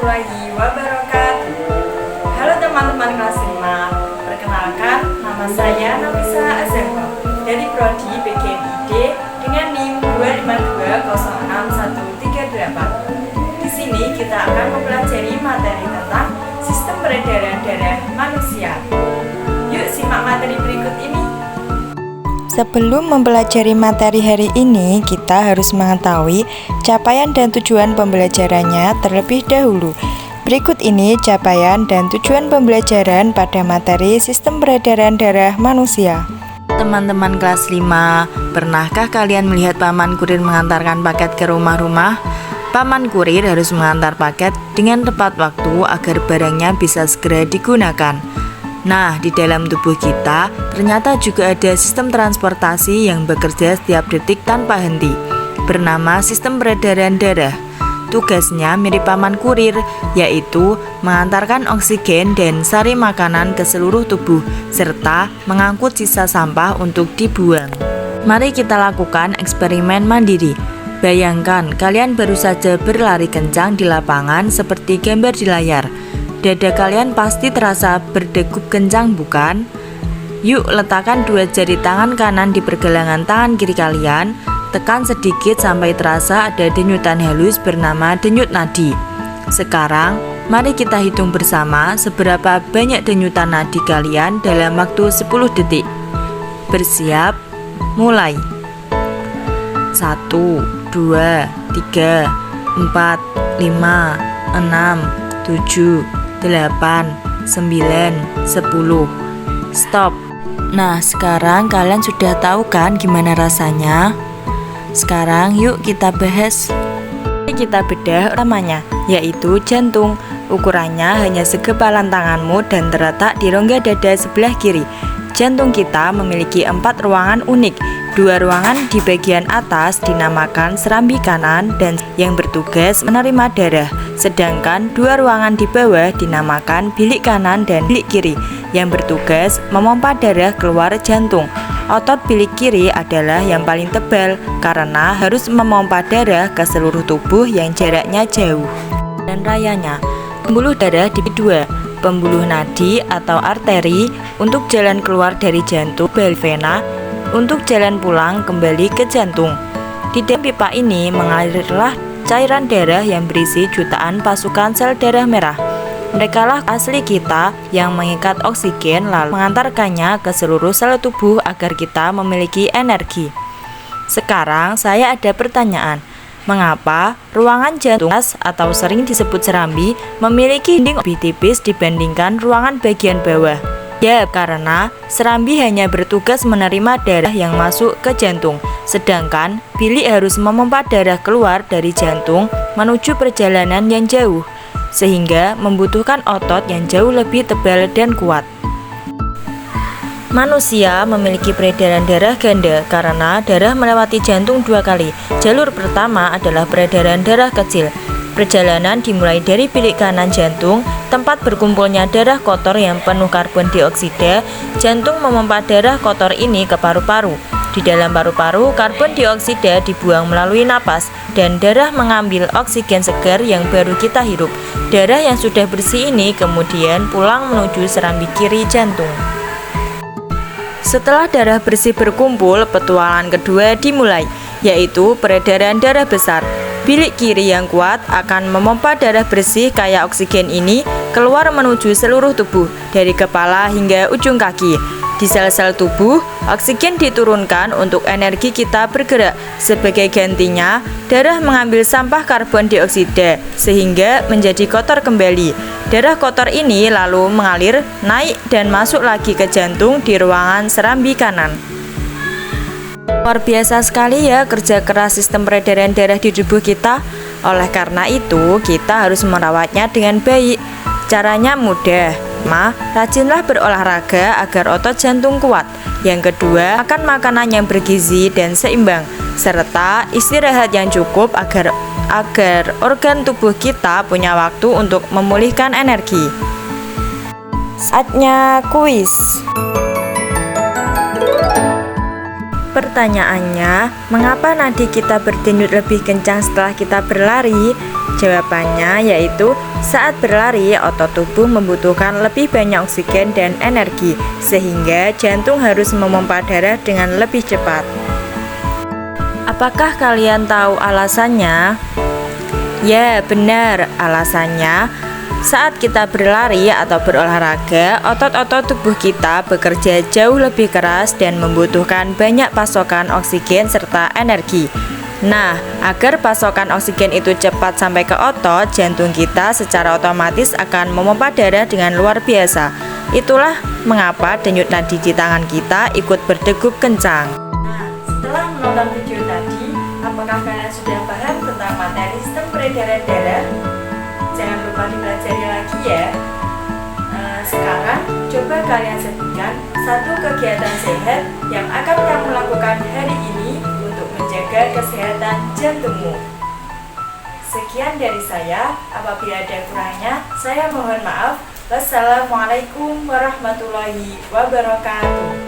warahmatullahi wabarakatuh. Halo teman-teman kelas 5. Perkenalkan, nama saya Nafisa Azemko dari Prodi PGMID dengan NIM 252061138. Di sini kita akan mempelajari materi tentang sistem peredaran darah manusia. Yuk simak materi berikut ini. Sebelum mempelajari materi hari ini, kita harus mengetahui capaian dan tujuan pembelajarannya terlebih dahulu. Berikut ini capaian dan tujuan pembelajaran pada materi sistem peredaran darah manusia. Teman-teman kelas 5, pernahkah kalian melihat paman kurir mengantarkan paket ke rumah-rumah? Paman kurir harus mengantar paket dengan tepat waktu agar barangnya bisa segera digunakan. Nah, di dalam tubuh kita ternyata juga ada sistem transportasi yang bekerja setiap detik tanpa henti, bernama sistem peredaran darah. Tugasnya mirip paman kurir, yaitu mengantarkan oksigen dan sari makanan ke seluruh tubuh, serta mengangkut sisa sampah untuk dibuang. Mari kita lakukan eksperimen mandiri. Bayangkan kalian baru saja berlari kencang di lapangan seperti gambar di layar. Dada kalian pasti terasa berdegup kencang, bukan? Yuk letakkan dua jari tangan kanan di pergelangan tangan kiri kalian. Tekan sedikit sampai terasa ada denyutan halus bernama denyut nadi. Sekarang, mari kita hitung bersama seberapa banyak denyutan nadi kalian dalam waktu 10 detik. Bersiap, mulai. 1, 2, 3, 4, 5, 6, 7, 8, 9, 10. Stop. Nah, sekarang kalian sudah tahu kan gimana rasanya? Sekarang yuk kita bahas. Kita bedah utamanya, yaitu jantung. Ukurannya hanya sekepalan tanganmu dan terletak di rongga dada sebelah kiri. Jantung kita memiliki 4 ruangan unik. 2 ruangan di bagian atas dinamakan serambi kanan dan yang bertugas menerima darah. Sedangkan 2 ruangan di bawah dinamakan bilik kanan dan bilik kiri yang bertugas memompa darah keluar jantung. Otot bilik kiri adalah yang paling tebal karena harus memompa darah ke seluruh tubuh yang jaraknya jauh. Dan rayanya, pembuluh darah dibagi 2, pembuluh nadi atau arteri untuk jalan keluar dari jantung, vena untuk jalan pulang kembali ke jantung. Di dalam pipa ini mengalirlah cairan darah yang berisi jutaan pasukan sel darah merah. Merekalah asli kita yang mengikat oksigen lalu mengantarkannya ke seluruh sel tubuh agar kita memiliki energi. Sekarang saya ada pertanyaan. Mengapa ruangan jantung atau sering disebut serambi memiliki dinding lebih tipis dibandingkan ruangan bagian bawah? Ya, karena serambi hanya bertugas menerima darah yang masuk ke jantung, sedangkan bilik harus memompa darah keluar dari jantung menuju perjalanan yang jauh, sehingga membutuhkan otot yang jauh lebih tebal dan kuat. Manusia memiliki peredaran darah ganda karena darah melewati jantung 2 kali. Jalur pertama adalah peredaran darah kecil. Perjalanan dimulai dari bilik kanan jantung, tempat berkumpulnya darah kotor yang penuh karbon dioksida. Jantung memompa darah kotor ini ke paru-paru. Di dalam paru-paru, karbon dioksida dibuang melalui napas dan darah mengambil oksigen segar yang baru kita hirup. Darah yang sudah bersih ini kemudian pulang menuju serambi kiri jantung. Setelah darah bersih berkumpul, petualangan kedua dimulai, yaitu peredaran darah besar. Bilik kiri yang kuat akan memompa darah bersih kaya oksigen ini keluar menuju seluruh tubuh, dari kepala hingga ujung kaki. Di sel-sel tubuh, oksigen diturunkan untuk energi kita bergerak. Sebagai gantinya, darah mengambil sampah karbon dioksida sehingga menjadi kotor kembali. Darah kotor ini lalu mengalir, naik dan masuk lagi ke jantung di ruangan serambi kanan. Luar biasa sekali ya kerja keras sistem peredaran darah di tubuh kita. Oleh karena itu, kita harus merawatnya dengan baik. Caranya mudah. Rajinlah berolahraga agar otot jantung kuat. Yang kedua, makan makanan yang bergizi dan seimbang, serta istirahat yang cukup agar organ tubuh kita punya waktu untuk memulihkan energi. Saatnya kuis. Pertanyaannya, mengapa nadi kita berdenyut lebih kencang setelah kita berlari? Jawabannya yaitu Saat berlari, otot tubuh membutuhkan lebih banyak oksigen dan energi, sehingga jantung harus memompa darah dengan lebih cepat. Apakah kalian tahu alasannya? Ya, benar. Alasannya, saat kita berlari atau berolahraga, otot-otot tubuh kita bekerja jauh lebih keras dan membutuhkan banyak pasokan oksigen serta energi. Nah, agar pasokan oksigen itu cepat sampai ke otot, jantung kita secara otomatis akan memompa darah dengan luar biasa. Itulah mengapa denyut nadi di tangan kita ikut berdegup kencang. Nah, setelah menonton video tadi, apakah kalian sudah paham tentang materi sistem peredaran darah? Jangan lupa dipelajari lagi ya. Sekarang, coba kalian sebutkan satu kegiatan sehat yang akan kamu lakukan hari ini untuk menjaga kesehatan jantungmu. Sekian dari saya, apabila ada kurangnya, saya mohon maaf. Wassalamualaikum warahmatullahi wabarakatuh.